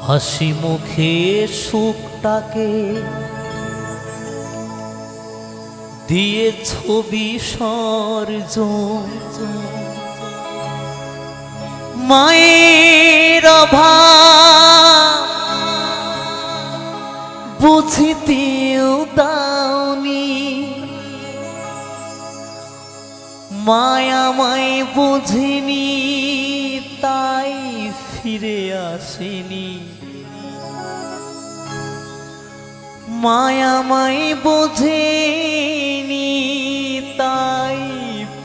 হাসি মুখে সুখটাকে দিয়ে ছবি সর্জন মায়ের অভাব বুঝিতেও দাওনি মায়ামায় বুঝিনি তাই ফিরে আসেনি মায়ামায় বোঝেনি তাই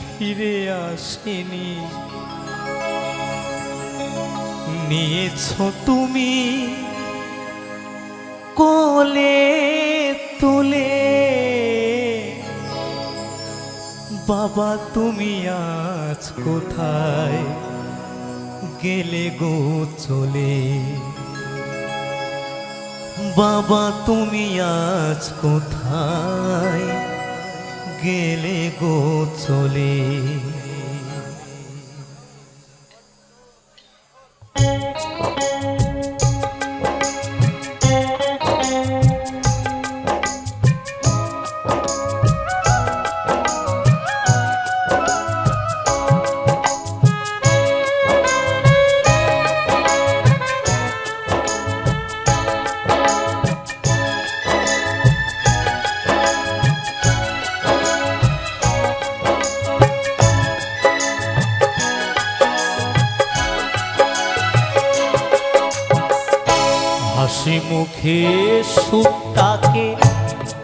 ফিরে আসেনি নিয়েছো তুমি কোলে তুলে বাবা তুমি আজ কোথায় গেলে গো চলে বাবা তুমি আজ কোথায় গেলে গো চলে হাসি মুখে সুখটাকে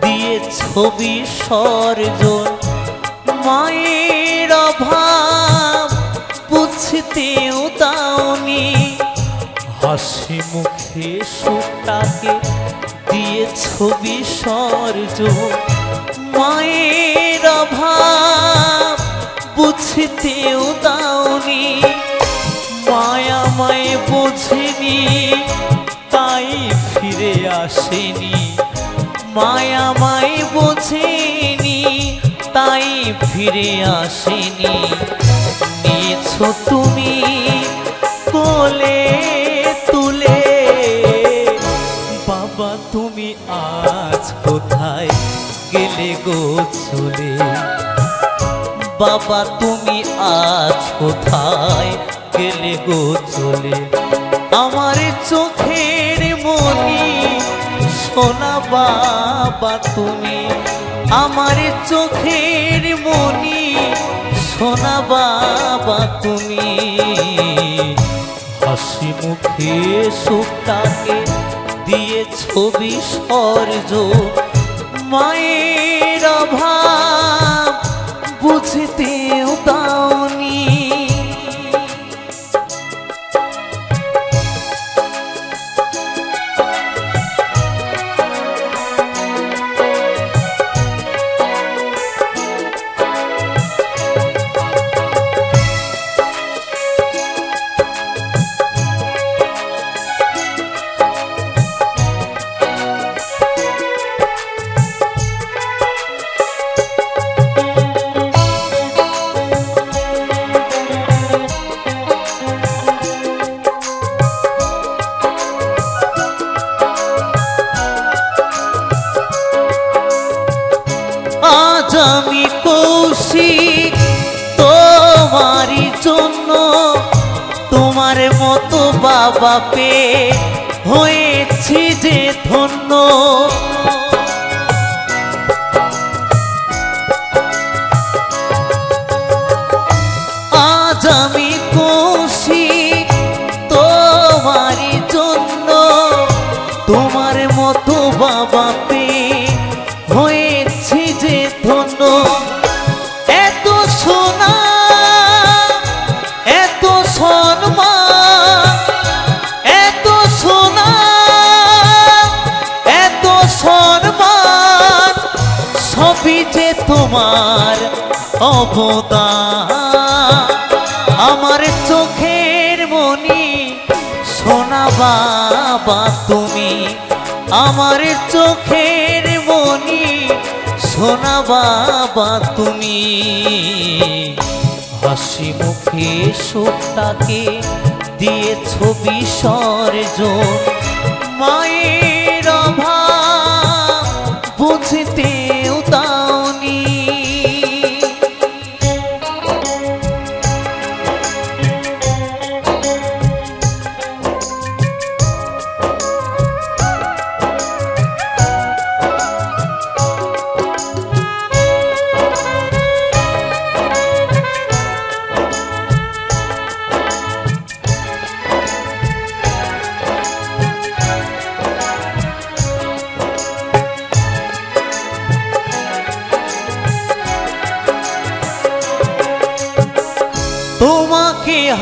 দিয়ে ছবি সর্জন মায়ের অভাব বুঝতেও দাওনি হাসি মুখে সুখটাকে দিয়ে ছবি সর্জন মায়ের অভাব বুঝতেও দাওনি মায়ামায় বোঝেনি তাই ফিরে আসেনি মায়ামায় বোঝেনি তাই ফিরে আসেনি নিয়েছো তুমি কোলে তুলে বাবা তুমি আজ কোথায় গেলে গো চলে বাবা তুমি আজ কোথায় গেলে গো চলে আমার চোখের মনি সোনা বাবা তুমি আমার চোখের মনি সোনা বাবা তুমি হাসি মুখে সুখটাকে দিয়ে ছবি সর্জন মায়ের অভাব বুঝতেও দাওনি আজ আমি কৌশিক তোমারই জন্য তোমার মতো বাবা পেয়ে হয়েছি যে ধন্য আজ আমি কৌশিক তোমারই জন্য তোমার মতো বাবা পেয়ে হয়েছি যে ধন্য এত সোনা এত সম্মান এত সোনা এত সম্মান সবই যে তোমার অবদান আমার চোখের মনি সোনা বাবা তুমি আমার চোখের মনি সোনা বাবা তুমি হাসি মুখে সুখটাকে দিয়ে ছবি সর্জন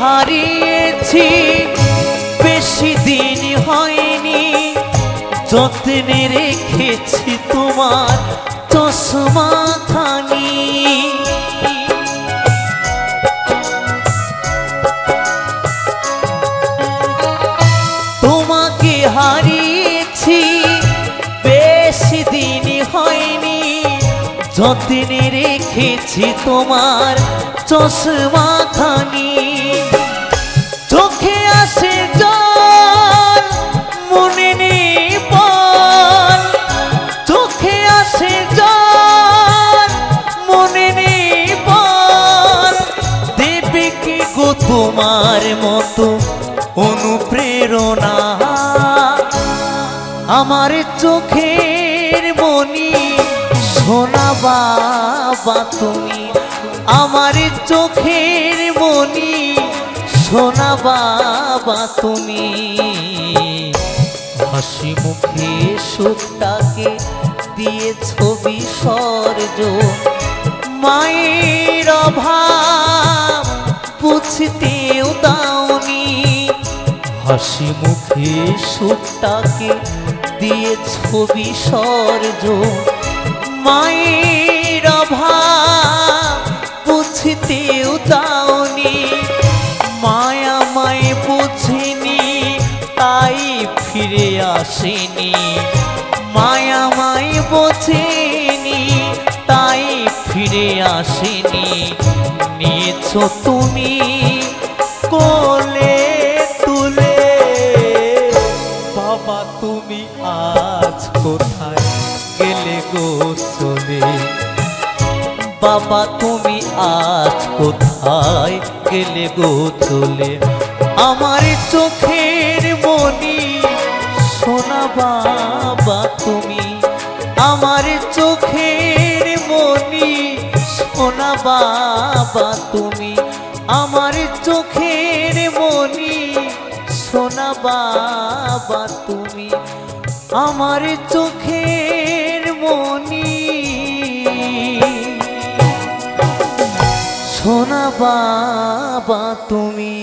হারিয়েছি বেশি দিন হয়নি, যত্নে রেখেছি তোমার চশমা খানি। তোমাকে হারিয়েছি বেশি দিন হয়নি, যত্নে রেখেছি তোমার চশমা খানি। চোখে আসে জল মনে নেই বল, চোখে আসে জল মনে নেই বল, দেবে কি গো তোমার মতো অনুপ্রেরণা। আমার চোখের মনি সোনা বাবা তুমি, আমার চোখের মনি সোনা বাবা তুমি। হাসি মুখে সুখটাকে দিয়েছ বিসর্জন, মায়ের অভাব বুঝতেও দাওনি। হাসি মুখে সুখটাকে দিয়েছ বিসর্জন, মায়ের অভাব বুঝতেও দাওনি। মায়া মায় বুঝিনি তাই ফিরে আসেনি, মায়া মায় বোঝেনি তাই ফিরে আসেনি। নিয়েছ তুমি কোলে তুলে, বাবা তুমি আজ কোথায় গেলে গো চলে, বাবা তুমি আজ কোথায় গেলে গো চলে। আমার চোখের মনি সোনা বাবা তুমি, আমার চোখের মনি সোনা বাবা তুমি, আমার চোখের মনি সোনা বাবা তুমি, আমার চোখের মনি সোনা বাবা তুমি।